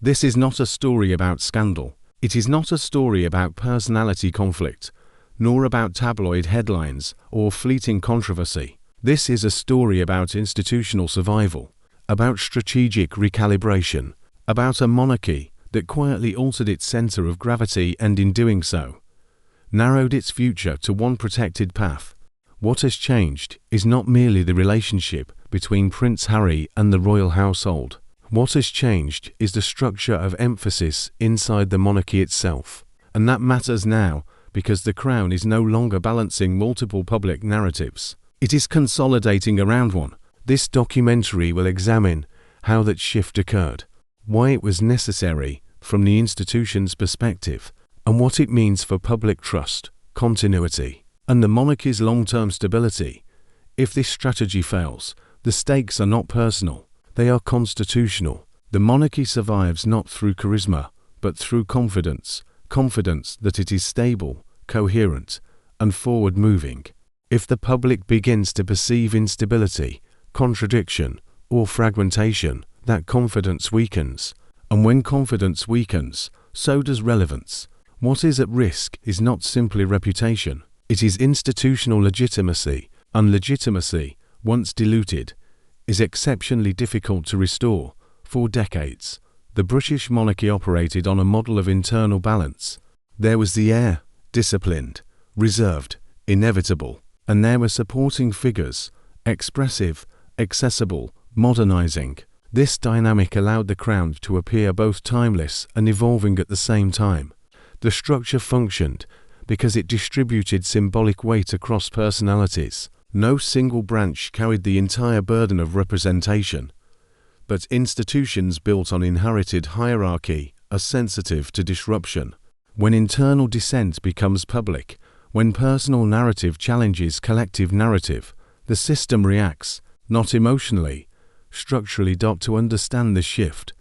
This is not a story about scandal. It is not a story about personality conflict, nor about tabloid headlines or fleeting controversy. This is a story about institutional survival, about strategic recalibration, about a monarchy that quietly altered its center of gravity and in doing so, narrowed its future to one protected path. What has changed is not merely the relationship between Prince Harry and the royal household. What has changed is the structure of emphasis inside the monarchy itself. And that matters now because the crown is no longer balancing multiple public narratives. It is consolidating around one. This documentary will examine how that shift occurred, why it was necessary from the institution's perspective, and what it means for public trust, continuity, and the monarchy's long-term stability. If this strategy fails, the stakes are not personal, they are constitutional. The monarchy survives not through charisma, but through confidence, confidence that it is stable, coherent, and forward-moving. If the public begins to perceive instability, contradiction, or fragmentation, that confidence weakens. And when confidence weakens, so does relevance. What is at risk is not simply reputation, it is institutional legitimacy, and legitimacy, once diluted, is exceptionally difficult to restore. For decades, the British monarchy operated on a model of internal balance. There was the heir, disciplined, reserved, inevitable, and there were supporting figures, expressive, accessible, modernizing. This dynamic allowed the crown to appear both timeless and evolving at the same time. The structure functioned because it distributed symbolic weight across personalities. No single branch carried the entire burden of representation, but institutions built on inherited hierarchy are sensitive to disruption. When internal dissent becomes public, when personal narrative challenges collective narrative, the system reacts, not emotionally, structurally. To understand the shift,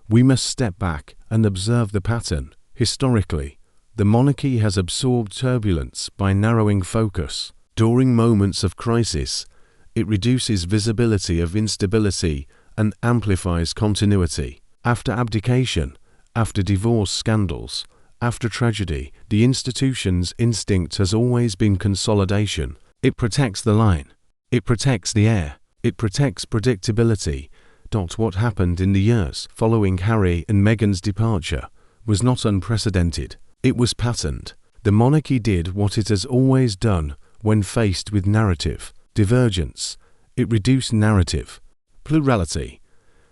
we must step back and observe the pattern. Historically, the monarchy has absorbed turbulence by narrowing focus. During moments of crisis, it reduces visibility of instability and amplifies continuity. After abdication, after divorce scandals, after tragedy, the institution's instinct has always been consolidation. It protects the line. It protects the heir. It protects predictability. What happened in the years following Harry and Meghan's departure was not unprecedented. It was patterned. The monarchy did what it has always done when faced with narrative divergence. It reduced narrative plurality.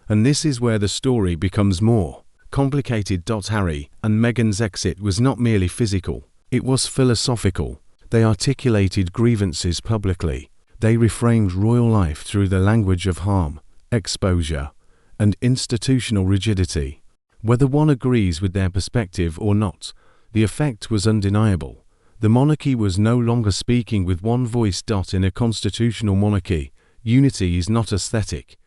And this is where the story becomes more complicated. Harry and Meghan's exit was not merely physical, it was philosophical. They articulated grievances publicly. They reframed royal life through the language of harm, exposure, and institutional rigidity. Whether one agrees with their perspective or not, the effect was undeniable. The monarchy was no longer speaking with one voice. In a constitutional monarchy, unity is not aesthetic,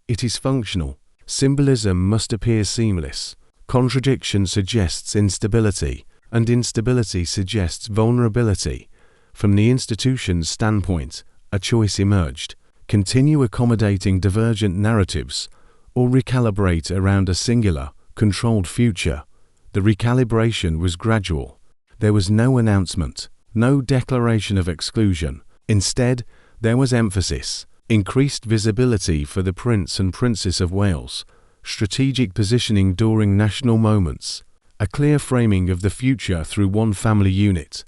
it is functional. Symbolism must appear seamless. Contradiction suggests instability, and instability suggests vulnerability. From the institution's standpoint, a choice emerged: continue accommodating divergent narratives, or recalibrate around a singular, controlled future. The recalibration was gradual. There was no announcement, no declaration of exclusion. Instead, there was emphasis, increased visibility for the Prince and Princess of Wales, strategic positioning during national moments, a clear framing of the future through one family unit.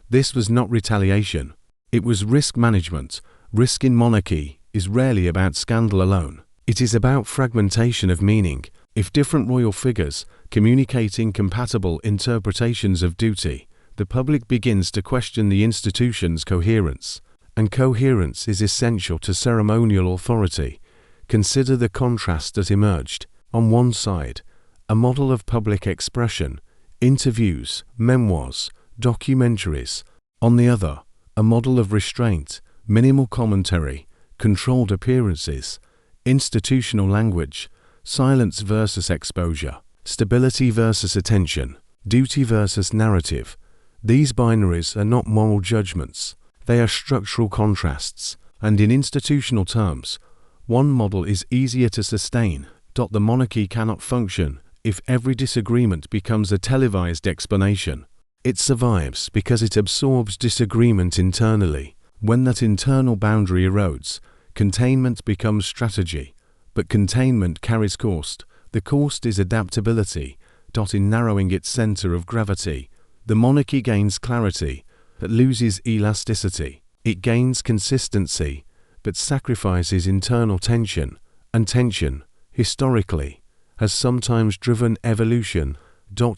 This was not retaliation. It was risk management. Risk in monarchy is rarely about scandal alone. It is about fragmentation of meaning. If different royal figures communicate incompatible interpretations of duty, the public begins to question the institution's coherence, and coherence is essential to ceremonial authority. Consider the contrast that emerged. On one side, a model of public expression, interviews, memoirs, documentaries. On the other, a model of restraint, minimal commentary, controlled appearances, institutional language, silence versus exposure, stability versus attention, duty versus narrative. These binaries are not moral judgments, they are structural contrasts, and in institutional terms, one model is easier to sustain. The monarchy cannot function if every disagreement becomes a televised explanation. It survives because it absorbs disagreement internally. When that internal boundary erodes, containment becomes strategy, but containment carries cost. The cost is adaptability. In narrowing its center of gravity, the monarchy gains clarity, but loses elasticity. It gains consistency, but sacrifices internal tension, and tension, historically, has sometimes driven evolution.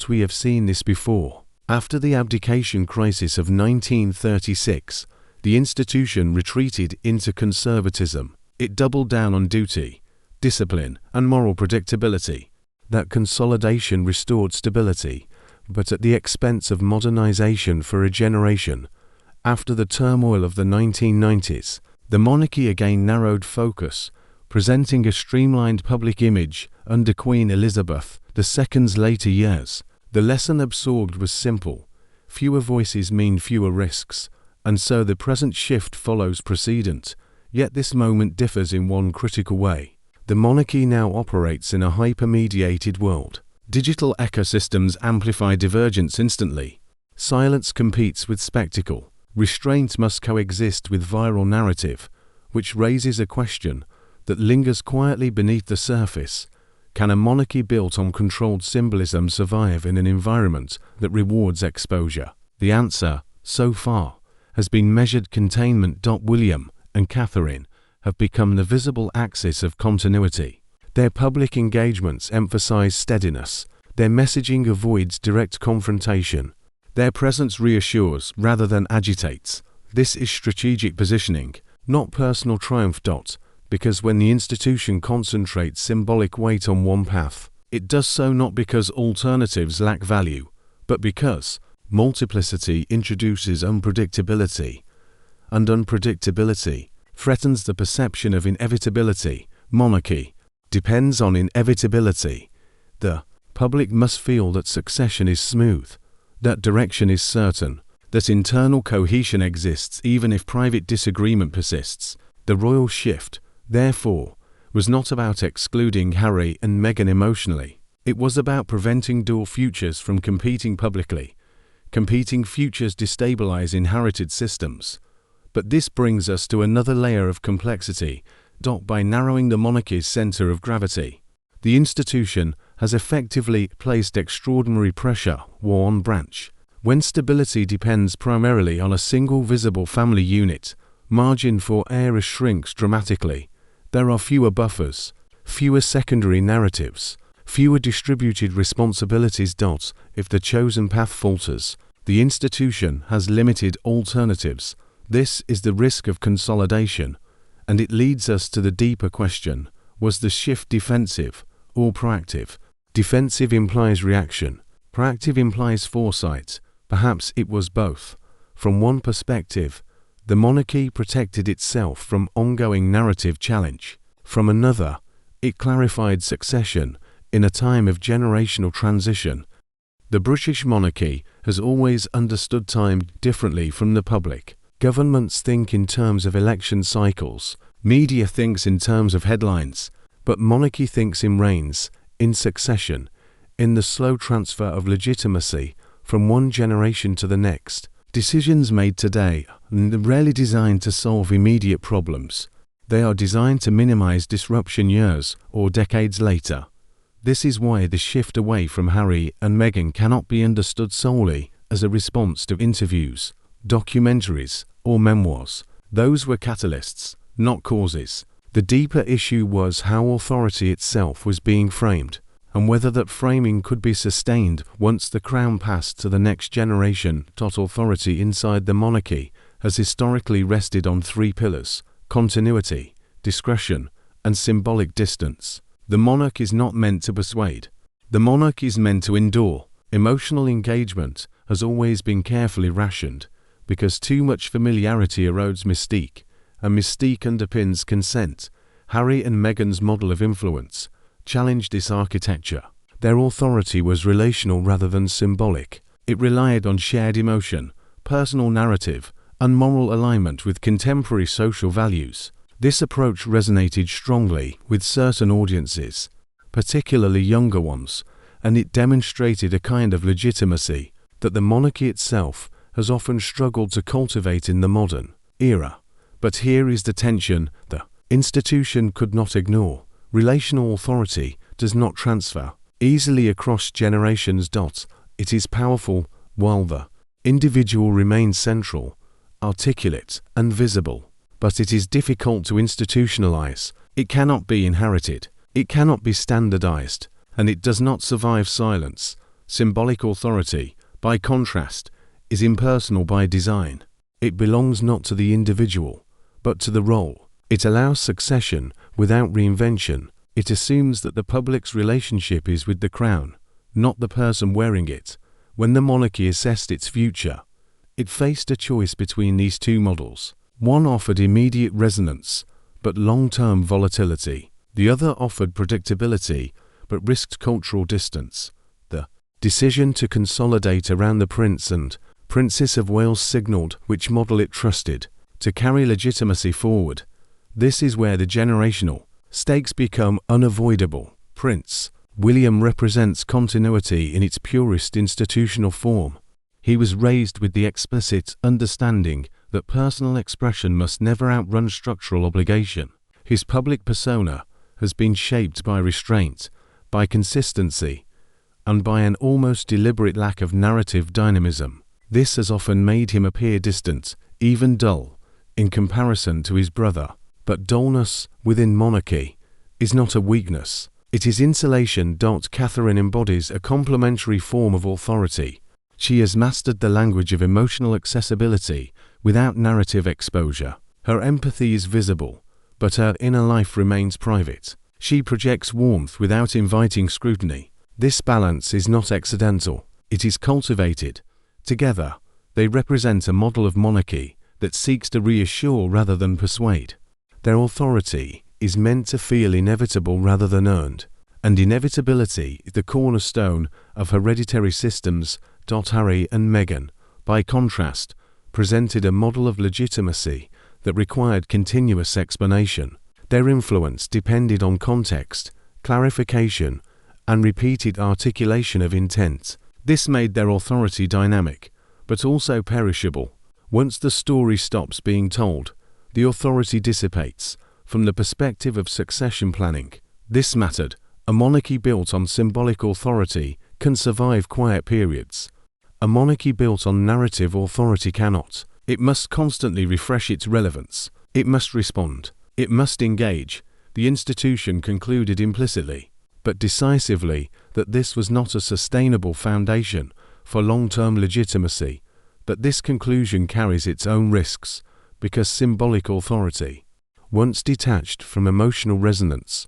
We have seen this before. After the abdication crisis of 1936, the institution retreated into conservatism. It doubled down on duty, discipline, and moral predictability. That consolidation restored stability, but at the expense of modernization for a generation. After the turmoil of the 1990s, the monarchy again narrowed focus, presenting a streamlined public image under Queen Elizabeth II's later years. The lesson absorbed was simple: fewer voices mean fewer risks, and so the present shift follows precedent. Yet this moment differs in one critical way. The monarchy now operates in a hyper-mediated world. Digital ecosystems amplify divergence instantly. Silence competes with spectacle. Restraint must coexist with viral narrative, which raises a question that lingers quietly beneath the surface. Can a monarchy built on controlled symbolism survive in an environment that rewards exposure? The answer, so far, has been measured containment. William and Catherine have become the visible axis of continuity. Their public engagements emphasize steadiness. Their messaging avoids direct confrontation. Their presence reassures rather than agitates. This is strategic positioning, not personal triumph. Because when the institution concentrates symbolic weight on one path, it does so not because alternatives lack value, but because multiplicity introduces unpredictability, and unpredictability threatens the perception of inevitability. Monarchy depends on inevitability. The public must feel that succession is smooth, that direction is certain, that internal cohesion exists even if private disagreement persists. The royal shift, therefore, was not about excluding Harry and Meghan emotionally. It was about preventing dual futures from competing publicly. Competing futures destabilize inherited systems. But this brings us to another layer of complexity. By narrowing the monarchy's center of gravity, the institution has effectively placed extraordinary pressure on one branch. When stability depends primarily on a single visible family unit, margin for error shrinks dramatically. There are fewer buffers, fewer secondary narratives, fewer distributed responsibilities. If the chosen path falters, the institution has limited alternatives. This is the risk of consolidation, and it leads us to the deeper question: was the shift defensive or proactive? Defensive implies reaction. Proactive implies foresight. Perhaps it was both. From one perspective, the monarchy protected itself from ongoing narrative challenge. From another, it clarified succession in a time of generational transition. The British monarchy has always understood time differently from the public. Governments think in terms of election cycles, media thinks in terms of headlines, but monarchy thinks in reigns, in succession, in the slow transfer of legitimacy from one generation to the next. Decisions made today are rarely designed to solve immediate problems. They are designed to minimize disruption years or decades later. This is why the shift away from Harry and Meghan cannot be understood solely as a response to interviews, documentaries, or memoirs. Those were catalysts, not causes. The deeper issue was how authority itself was being framed, and whether that framing could be sustained once the crown passed to the next generation. Authority inside the monarchy has historically rested on three pillars: continuity, discretion, and symbolic distance. The monarch is not meant to persuade. The monarch is meant to endure. Emotional engagement has always been carefully rationed, because too much familiarity erodes mystique, and mystique underpins consent. Harry and Meghan's model of influence challenged this architecture. Their authority was relational rather than symbolic. It relied on shared emotion, personal narrative, and moral alignment with contemporary social values. This approach resonated strongly with certain audiences, particularly younger ones, and it demonstrated a kind of legitimacy that the monarchy itself has often struggled to cultivate in the modern era. But here is the tension the institution could not ignore. Relational authority does not transfer easily across generations. It is powerful while the individual remains central, articulate, and visible. But it is difficult to institutionalize. It cannot be inherited. It cannot be standardized. And it does not survive silence. Symbolic authority, by contrast, is impersonal by design. It belongs not to the individual, but to the role. It allows succession without reinvention. It assumes that the public's relationship is with the crown, not the person wearing it. When the monarchy assessed its future, it faced a choice between these two models. One offered immediate resonance, but long-term volatility. The other offered predictability, but risked cultural distance. The decision to consolidate around the Prince and Princess of Wales signalled which model it trusted to carry legitimacy forward. This is where the generational stakes become unavoidable. Prince William represents continuity in its purest institutional form. He was raised with the explicit understanding that personal expression must never outrun structural obligation. His public persona has been shaped by restraint, by consistency, and by an almost deliberate lack of narrative dynamism. This has often made him appear distant, even dull, in comparison to his brother. But dullness within monarchy is not a weakness. It is insulation. Catherine embodies a complementary form of authority. She has mastered the language of emotional accessibility without narrative exposure. Her empathy is visible, but her inner life remains private. She projects warmth without inviting scrutiny. This balance is not accidental. It is cultivated. Together, they represent a model of monarchy that seeks to reassure rather than persuade. Their authority is meant to feel inevitable rather than earned, and inevitability is the cornerstone of hereditary systems. Harry and Meghan, by contrast, presented a model of legitimacy that required continuous explanation. Their influence depended on context, clarification, and repeated articulation of intent. This made their authority dynamic, but also perishable. Once the story stops being told, the authority dissipates. From the perspective of succession planning, this mattered. A monarchy built on symbolic authority can survive quiet periods. A monarchy built on narrative authority cannot. It must constantly refresh its relevance. It must respond. It must engage. The institution concluded implicitly, but decisively, that this was not a sustainable foundation for long-term legitimacy. But this conclusion carries its own risks, because symbolic authority, once detached from emotional resonance,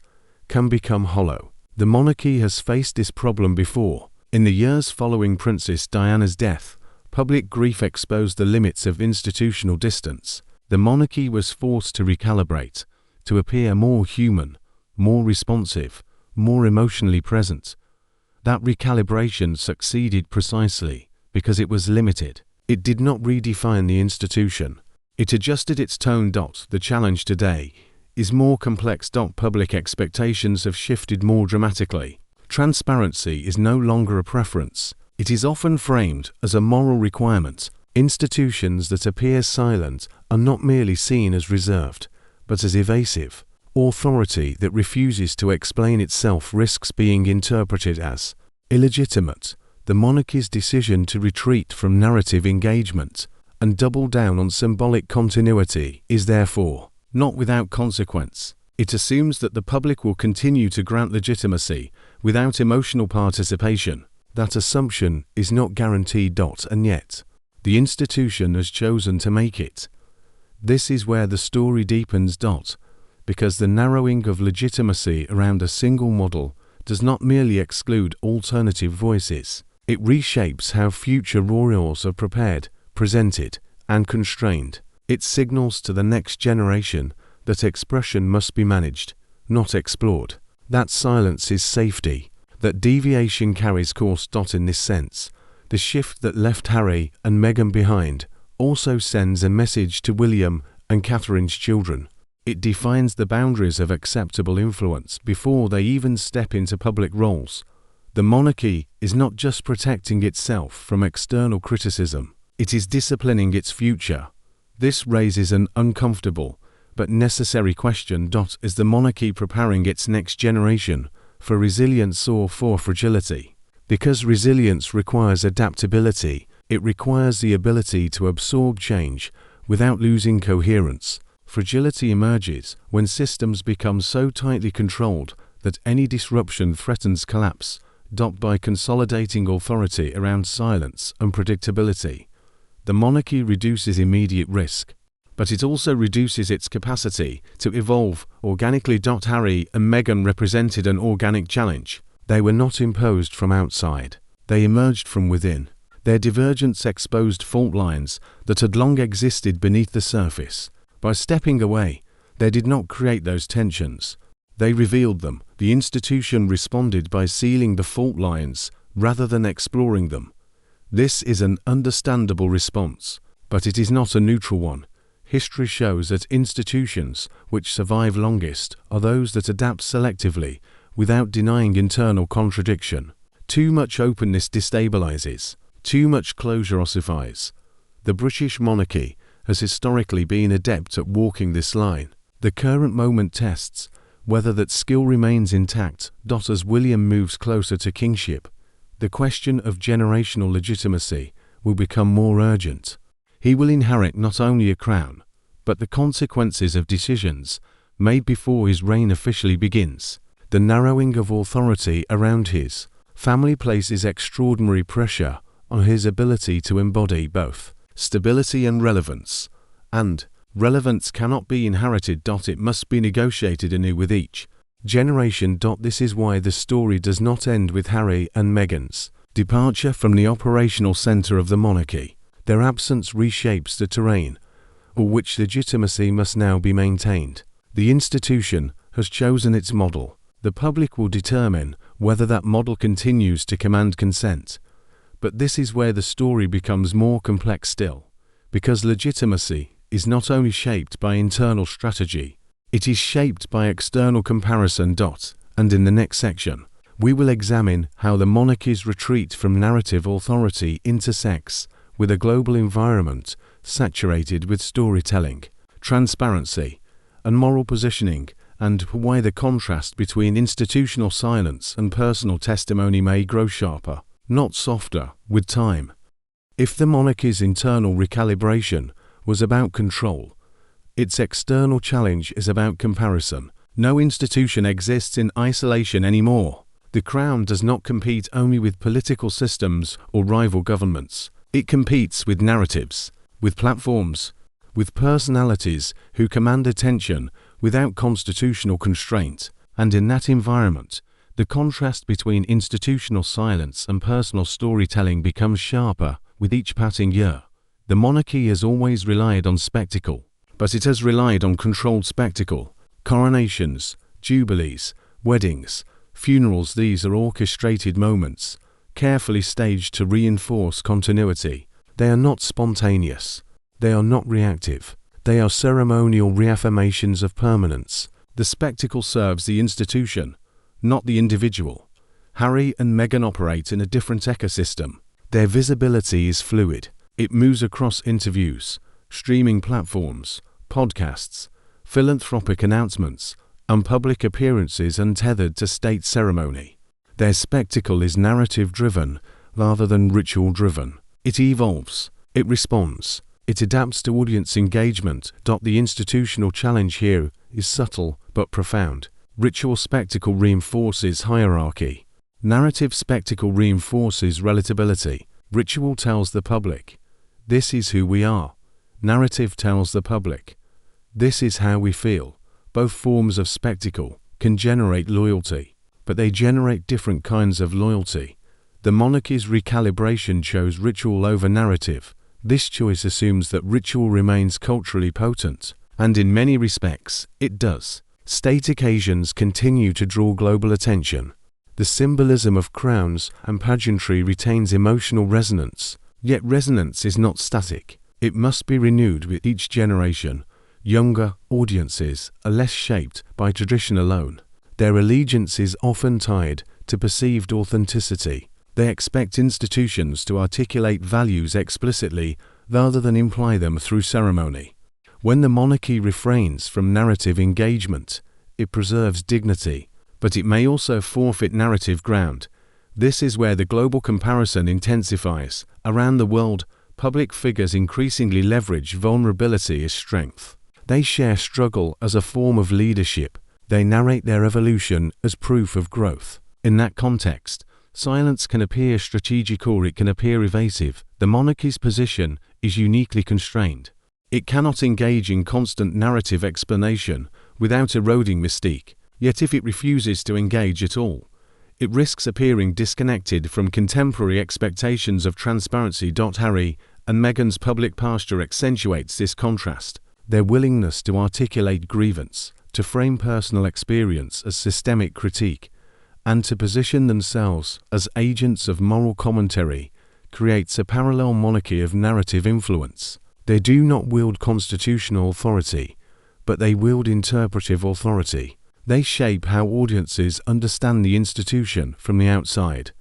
can become hollow. The monarchy has faced this problem before. In the years following Princess Diana's death, public grief exposed the limits of institutional distance. The monarchy was forced to recalibrate, to appear more human, more responsive, more emotionally present. That recalibration succeeded precisely because it was limited. It did not redefine the institution. It adjusted its tone. The challenge today is more complex. Public expectations have shifted more dramatically. Transparency is no longer a preference. It is often framed as a moral requirement. Institutions that appear silent are not merely seen as reserved, but as evasive. Authority that refuses to explain itself risks being interpreted as illegitimate. The monarchy's decision to retreat from narrative engagement and double down on symbolic continuity is therefore not without consequence. It assumes that the public will continue to grant legitimacy without emotional participation. That assumption is not guaranteed. And yet, the institution has chosen to make it. This is where the story deepens. Because the narrowing of legitimacy around a single model does not merely exclude alternative voices. It reshapes how future royals are prepared, presented, and constrained. It signals to the next generation that expression must be managed, not explored. That silence is safety, that deviation carries course. In this sense, the shift that left Harry and Meghan behind also sends a message to William and Catherine's children. It defines the boundaries of acceptable influence before they even step into public roles. The monarchy is not just protecting itself from external criticism, it is disciplining its future. This raises an uncomfortable but necessary question. Is the monarchy preparing its next generation for resilience or for fragility? Because resilience requires adaptability, it requires the ability to absorb change without losing coherence. Fragility emerges when systems become so tightly controlled that any disruption threatens collapse. By consolidating authority around silence and predictability, the monarchy reduces immediate risk, but it also reduces its capacity to evolve organically. Harry and Meghan represented an organic challenge. They were not imposed from outside. They emerged from within. Their divergence exposed fault lines that had long existed beneath the surface. By stepping away, they did not create those tensions. They revealed them. The institution responded by sealing the fault lines rather than exploring them. This is an understandable response, but it is not a neutral one. History shows that institutions which survive longest are those that adapt selectively without denying internal contradiction. Too much openness destabilizes. Too much closure ossifies. The British monarchy has historically been adept at walking this line. The current moment tests whether that skill remains intact. As William moves closer to kingship, the question of generational legitimacy will become more urgent. He will inherit not only a crown, but the consequences of decisions made before his reign officially begins. The narrowing of authority around his family places extraordinary pressure on his ability to embody both stability and relevance. And relevance cannot be inherited. It must be negotiated anew with each generation. This is why the story does not end with Harry and Meghan's departure from the operational center of the monarchy. Their absence reshapes the terrain on which legitimacy must now be maintained. The institution has chosen its model. The public will determine whether that model continues to command consent. But this is where the story becomes more complex still, because legitimacy is not only shaped by internal strategy, it is shaped by external comparison. And in the next section, we will examine how the monarchy's retreat from narrative authority intersects with a global environment saturated with storytelling, transparency, and moral positioning, and why the contrast between institutional silence and personal testimony may grow sharper, not softer, with time. If the monarchy's internal recalibration was about control, its external challenge is about comparison. No institution exists in isolation anymore. The crown does not compete only with political systems or rival governments. It competes with narratives, with platforms, with personalities who command attention without constitutional constraint. And in that environment, the contrast between institutional silence and personal storytelling becomes sharper with each passing year. The monarchy has always relied on spectacle, but it has relied on controlled spectacle. Coronations, jubilees, weddings, funerals, these are orchestrated moments, carefully staged to reinforce continuity. They are not spontaneous. They are not reactive. They are ceremonial reaffirmations of permanence. The spectacle serves the institution, not the individual. Harry and Meghan operate in a different ecosystem. Their visibility is fluid. It moves across interviews, streaming platforms, podcasts, philanthropic announcements, and public appearances untethered to state ceremony. Their spectacle is narrative-driven rather than ritual-driven. It evolves. It responds. It adapts to audience engagement. The institutional challenge here is subtle but profound. Ritual spectacle reinforces hierarchy. Narrative spectacle reinforces relatability. Ritual tells the public, this is who we are. Narrative tells the public, this is how we feel. Both forms of spectacle can generate loyalty, but they generate different kinds of loyalty. The monarchy's recalibration chose ritual over narrative. This choice assumes that ritual remains culturally potent, and in many respects, it does. State occasions continue to draw global attention. The symbolism of crowns and pageantry retains emotional resonance, yet resonance is not static. It must be renewed with each generation. Younger audiences are less shaped by tradition alone. Their allegiance is often tied to perceived authenticity. They expect institutions to articulate values explicitly rather than imply them through ceremony. When the monarchy refrains from narrative engagement, it preserves dignity, but it may also forfeit narrative ground. This is where the global comparison intensifies. Around the world, public figures increasingly leverage vulnerability as strength. They share struggle as a form of leadership. They narrate their evolution as proof of growth. In that context, silence can appear strategic or it can appear evasive. The monarchy's position is uniquely constrained. It cannot engage in constant narrative explanation without eroding mystique. Yet if it refuses to engage at all, it risks appearing disconnected from contemporary expectations of transparency. Harry and Meghan's public posture accentuates this contrast. Their willingness to articulate grievance, to frame personal experience as systemic critique, and to position themselves as agents of moral commentary creates a parallel monarchy of narrative influence. They do not wield constitutional authority, but they wield interpretive authority. They shape how audiences understand the institution from the outside.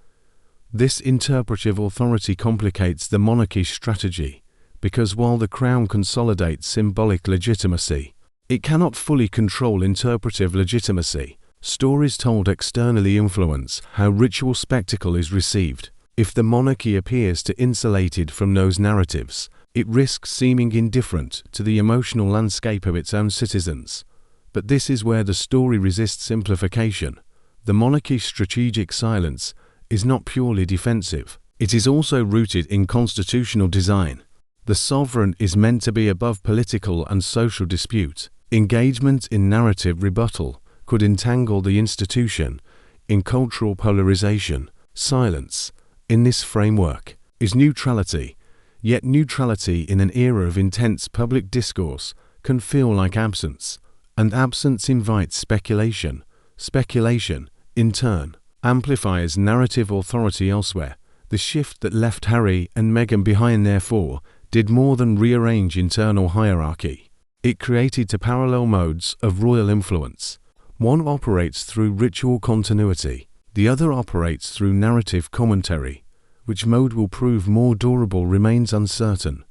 This interpretive authority complicates the monarchy's strategy, because while the crown consolidates symbolic legitimacy, it cannot fully control interpretive legitimacy. Stories told externally influence how ritual spectacle is received. If the monarchy appears to insulated from those narratives, it risks seeming indifferent to the emotional landscape of its own citizens. But this is where the story resists simplification. The monarchy's strategic silence is not purely defensive. It is also rooted in constitutional design. The sovereign is meant to be above political and social dispute. Engagement in narrative rebuttal could entangle the institution in cultural polarization. Silence, in this framework, is neutrality, yet neutrality in an era of intense public discourse can feel like absence, and absence invites speculation. Speculation, in turn, amplifies narrative authority elsewhere. The shift that left Harry and Meghan behind, therefore, did more than rearrange internal hierarchy. It created two parallel modes of royal influence. One operates through ritual continuity, the other operates through narrative commentary. Which mode will prove more durable remains uncertain.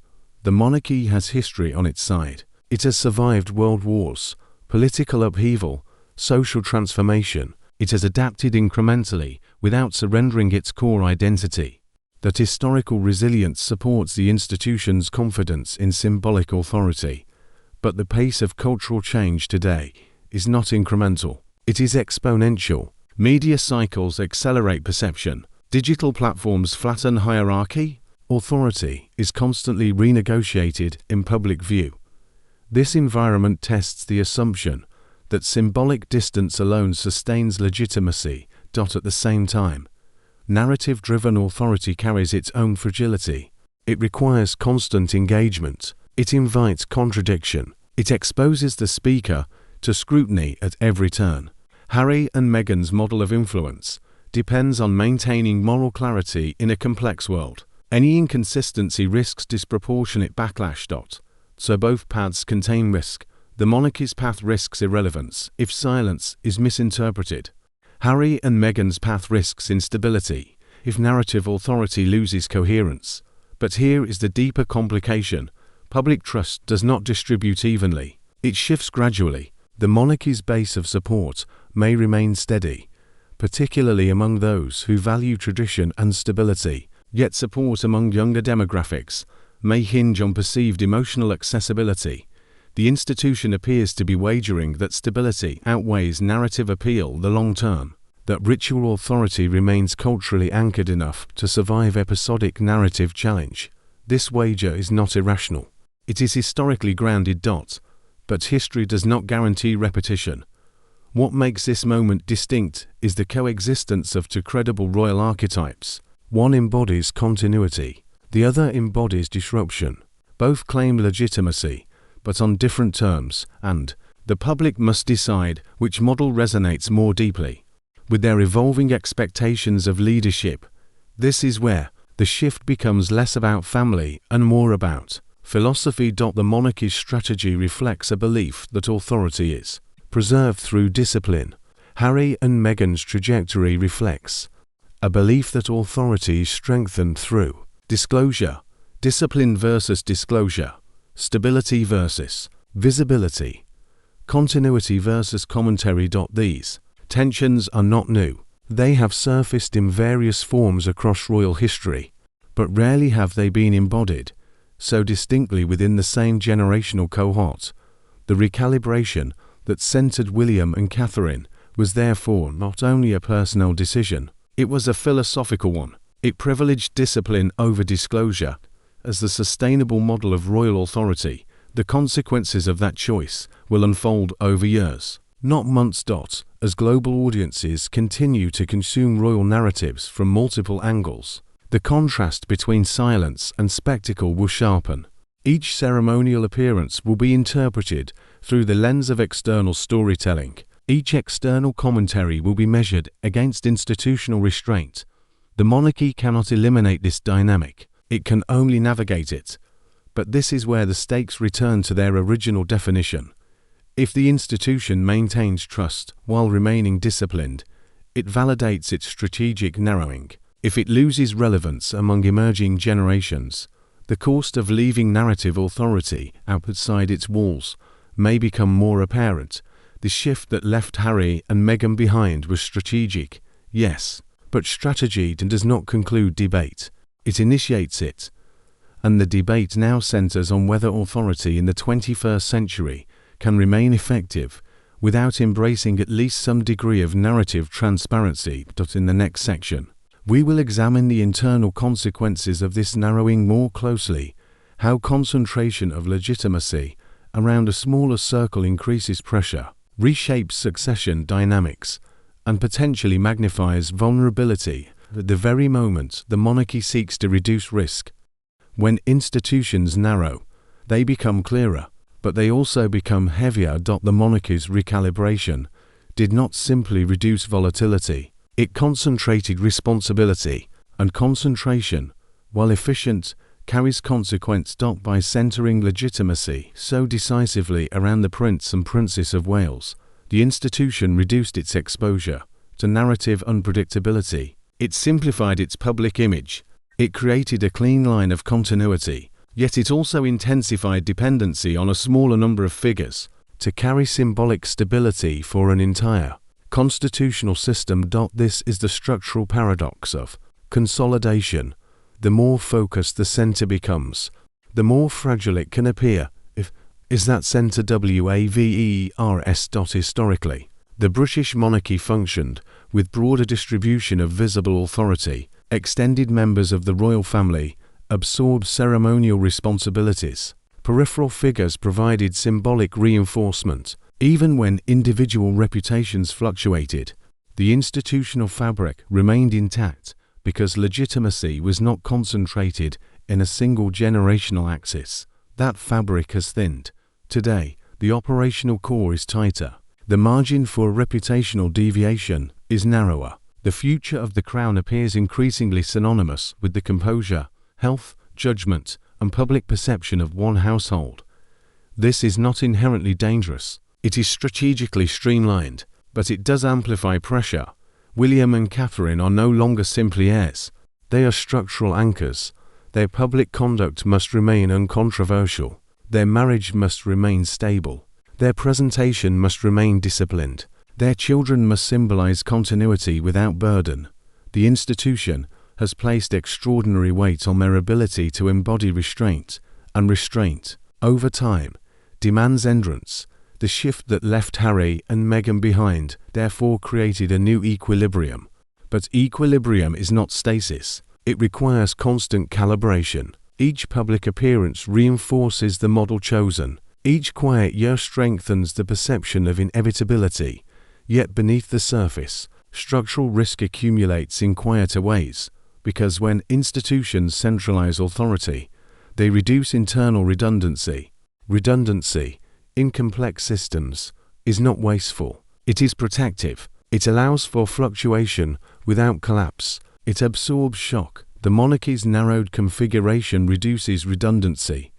The monarchy has history on its side. It has survived world wars, political upheaval, social transformation. It has adapted incrementally without surrendering its core identity. That historical resilience supports the institution's confidence in symbolic authority. But the pace of cultural change today is not incremental. It is exponential. Media cycles accelerate perception. Digital platforms flatten hierarchy. Authority is constantly renegotiated in public view. This environment tests the assumption that symbolic distance alone sustains legitimacy. At the same time, narrative-driven authority carries its own fragility. It requires constant engagement. It invites contradiction. It exposes the speaker to scrutiny at every turn. Harry and Meghan's model of influence depends on maintaining moral clarity in a complex world. Any inconsistency risks disproportionate backlash. So both paths contain risk. The monarchy's path risks irrelevance if silence is misinterpreted. Harry and Meghan's path risks instability if narrative authority loses coherence. But here is the deeper complication. Public trust does not distribute evenly. It shifts gradually. The monarchy's base of support may remain steady, particularly among those who value tradition and stability, yet support among younger demographics may hinge on perceived emotional accessibility. The institution appears to be wagering that stability outweighs narrative appeal the long term, that ritual authority remains culturally anchored enough to survive episodic narrative challenge. This wager is not irrational. It is historically grounded. But history does not guarantee repetition. What makes this moment distinct is the coexistence of two credible royal archetypes. One embodies continuity, the other embodies disruption. Both claim legitimacy, but on different terms, and the public must decide which model resonates more deeply with their evolving expectations of leadership. This is where the shift becomes less about family and more about philosophy. The monarchy's strategy reflects a belief that authority is preserved through discipline, Harry and Meghan's trajectory reflects a belief that authority is strengthened through disclosure, discipline versus disclosure, stability versus visibility, continuity versus commentary. These tensions are not new. They have surfaced in various forms across royal history, but rarely have they been embodied so distinctly within the same generational cohort. The recalibration that centered William and Catherine was therefore not only a personal decision, it was a philosophical one. It privileged discipline over disclosure as the sustainable model of royal authority. The consequences of that choice will unfold over years, not months. As global audiences continue to consume royal narratives from multiple angles, the contrast between silence and spectacle will sharpen. Each ceremonial appearance will be interpreted through the lens of external storytelling. Each external commentary will be measured against institutional restraint. The monarchy cannot eliminate this dynamic. It can only navigate it. But this is where the stakes return to their original definition. If the institution maintains trust while remaining disciplined, it validates its strategic narrowing. If it loses relevance among emerging generations, the cost of leaving narrative authority outside its walls may become more apparent. The shift that left Harry and Meghan behind was strategic, yes, but strategy does not conclude debate. It initiates it. And the debate now centers on whether authority in the 21st century can remain effective without embracing at least some degree of narrative transparency. In the next section, we will examine the internal consequences of this narrowing more closely, how concentration of legitimacy around a smaller circle increases pressure, reshapes succession dynamics, and potentially magnifies vulnerability at the very moment the monarchy seeks to reduce risk. When institutions narrow, they become clearer, but they also become heavier. The monarchy's recalibration did not simply reduce volatility, it concentrated responsibility, and concentration, while efficient, carries consequence. By centering legitimacy so decisively around the Prince and Princess of Wales, the institution reduced its exposure to narrative unpredictability. It simplified its public image. It created a clean line of continuity, yet it also intensified dependency on a smaller number of figures to carry symbolic stability for an entire constitutional system. This is the structural paradox of consolidation. The more focused the center becomes, the more fragile it can appear. Is that center wavers? Historically, the British monarchy functioned with broader distribution of visible authority. Extended members of the royal family absorbed ceremonial responsibilities. Peripheral figures provided symbolic reinforcement. Even when individual reputations fluctuated, the institutional fabric remained intact because legitimacy was not concentrated in a single generational axis. That fabric has thinned. Today, the operational core is tighter. The margin for reputational deviation is narrower. The future of the crown appears increasingly synonymous with the composure, health, judgment, and public perception of one household. This is not inherently dangerous. It is strategically streamlined, but it does amplify pressure. William and Catherine are no longer simply heirs. They are structural anchors. Their public conduct must remain uncontroversial. Their marriage must remain stable. Their presentation must remain disciplined. Their children must symbolize continuity without burden. The institution has placed extraordinary weight on their ability to embody restraint, and restraint, over time, demands endurance. The shift that left Harry and Meghan behind therefore created a new equilibrium. But equilibrium is not stasis. It requires constant calibration. Each public appearance reinforces the model chosen. Each quiet year strengthens the perception of inevitability. Yet beneath the surface, structural risk accumulates in quieter ways, because when institutions centralize authority, they reduce internal redundancy. Redundancy, in complex systems, is not wasteful. It is protective. It allows for fluctuation without collapse. It absorbs shock. The monarchy's narrowed configuration reduces redundancy.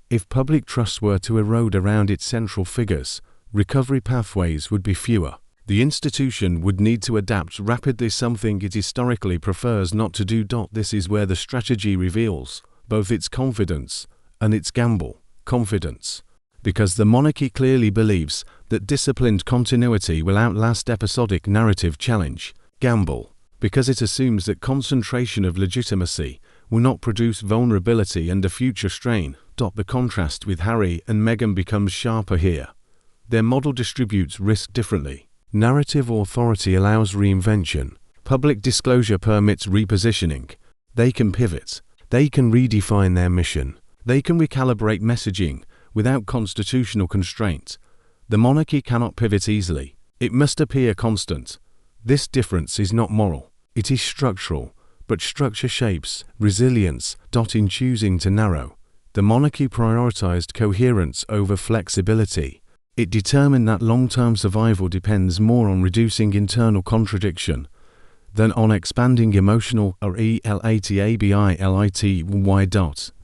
If public trust were to erode around its central figures, recovery pathways would be fewer. The institution would need to adapt rapidly, something it historically prefers not to do. This is where the strategy reveals both its confidence and its gamble. Confidence, because the monarchy clearly believes that disciplined continuity will outlast episodic narrative challenge. Gamble, because it assumes that concentration of legitimacy will not produce vulnerability and a future strain. The contrast with Harry and Meghan becomes sharper here. Their model distributes risk differently. Narrative authority allows reinvention. Public disclosure permits repositioning. They can pivot. They can redefine their mission. They can recalibrate messaging without constitutional constraint. The monarchy cannot pivot easily. It must appear constant. This difference is not moral. It is structural, but structure shapes resilience. In choosing to narrow, the monarchy prioritized coherence over flexibility. It determined that long-term survival depends more on reducing internal contradiction than on expanding emotional relatibility.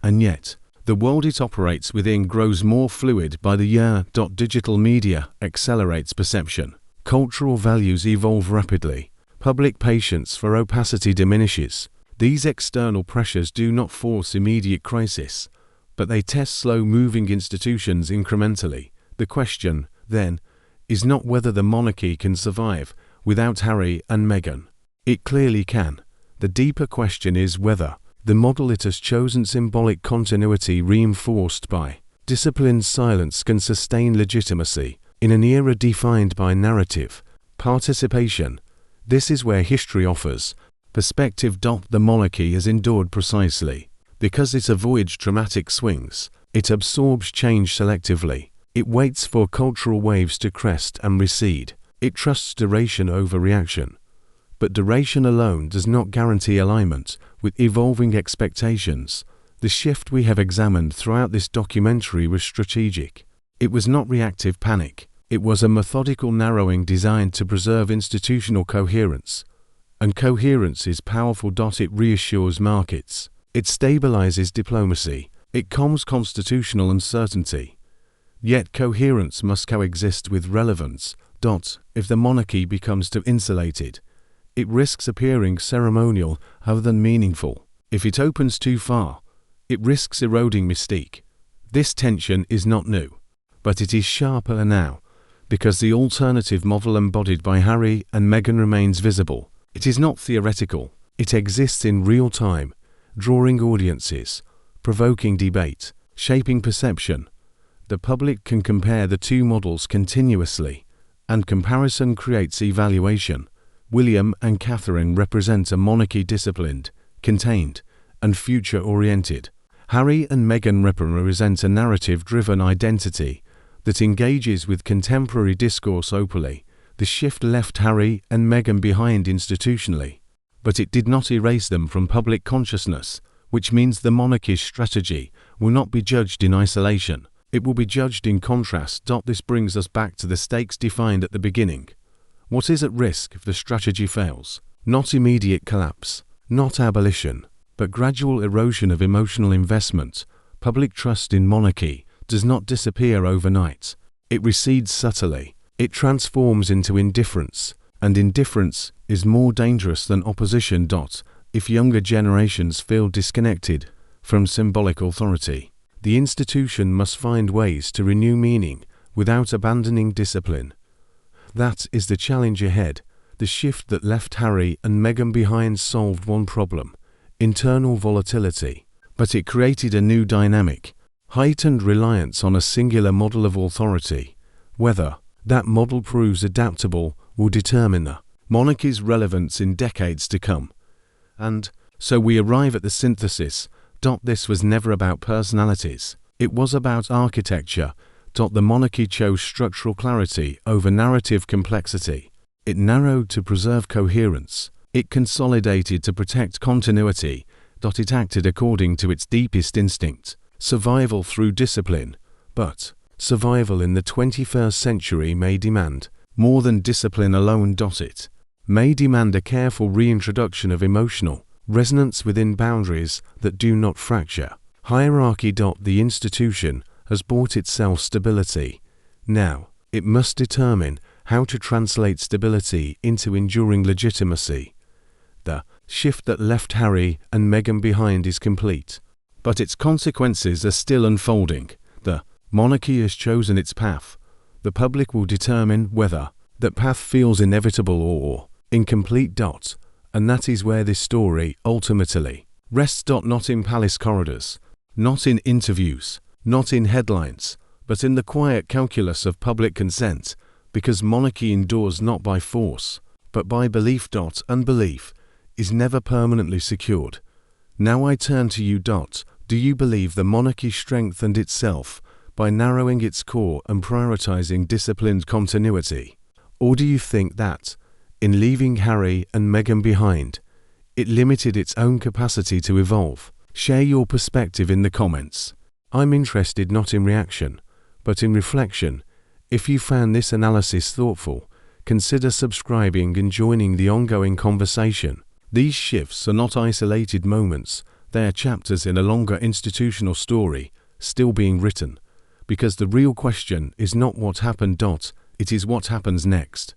And yet, the world it operates within grows more fluid by the year. Digital media accelerates perception. Cultural values evolve rapidly. Public patience for opacity diminishes. These external pressures do not force immediate crisis, but they test slow-moving institutions incrementally. The question, then, is not whether the monarchy can survive without Harry and Meghan. It clearly can. The deeper question is whether the model it has chosen, symbolic continuity reinforced by disciplined silence, can sustain legitimacy in an era defined by narrative participation. This is where history offers perspective. The monarchy has endured precisely because it avoids dramatic swings. It absorbs change selectively. It waits for cultural waves to crest and recede. It trusts duration over reaction. But duration alone does not guarantee alignment with evolving expectations. The shift we have examined throughout this documentary was strategic. It was not reactive panic. It was a methodical narrowing designed to preserve institutional coherence. And coherence is powerful. It reassures markets. It stabilizes diplomacy. It calms constitutional uncertainty. Yet coherence must coexist with relevance. If the monarchy becomes too insulated, it risks appearing ceremonial rather than meaningful. If it opens too far, it risks eroding mystique. This tension is not new, but it is sharper now, because the alternative model embodied by Harry and Meghan remains visible. It is not theoretical. It exists in real time, drawing audiences, provoking debate, shaping perception. The public can compare the two models continuously, and comparison creates evaluation. William and Catherine represent a monarchy disciplined, contained, and future-oriented. Harry and Meghan represent a narrative-driven identity that engages with contemporary discourse openly. The shift left Harry and Meghan behind institutionally, but it did not erase them from public consciousness, which means the monarchy's strategy will not be judged in isolation. It will be judged in contrast. This brings us back to the stakes defined at the beginning. What is at risk if the strategy fails? Not immediate collapse, not abolition, but gradual erosion of emotional investment. Public trust in monarchy does not disappear overnight. It recedes subtly. It transforms into indifference, and indifference is more dangerous than opposition. If younger generations feel disconnected from symbolic authority, the institution must find ways to renew meaning without abandoning discipline. That is the challenge ahead. The shift that left Harry and Meghan behind solved one problem: internal volatility. But it created a new dynamic: heightened reliance on a singular model of authority. Whether that model proves adaptable will determine the monarchy's relevance in decades to come. And so we arrive at the synthesis. This was never about personalities. It was about architecture. The monarchy chose structural clarity over narrative complexity. It narrowed to preserve coherence. It consolidated to protect continuity. It acted according to its deepest instinct: survival through discipline. But survival in the 21st century may demand more than discipline alone. It may demand a careful reintroduction of emotional resonance within boundaries that do not fracture hierarchy. The institution has bought itself stability. Now, it must determine how to translate stability into enduring legitimacy. The shift that left Harry and Meghan behind is complete, but its consequences are still unfolding. The monarchy has chosen its path. The public will determine whether that path feels inevitable or incomplete. And that is where this story ultimately rests. Not in palace corridors, not in interviews, not in headlines, but in the quiet calculus of public consent, because monarchy endures not by force, but by belief. And belief is never permanently secured. Now I turn to you. Do you believe the monarchy strengthened itself by narrowing its core and prioritizing disciplined continuity? Or do you think that, in leaving Harry and Meghan behind, it limited its own capacity to evolve? Share your perspective in the comments. I'm interested not in reaction, but in reflection. If you found this analysis thoughtful, consider subscribing and joining the ongoing conversation. These shifts are not isolated moments, they are chapters in a longer institutional story still being written, because the real question is not what happened. It is what happens next.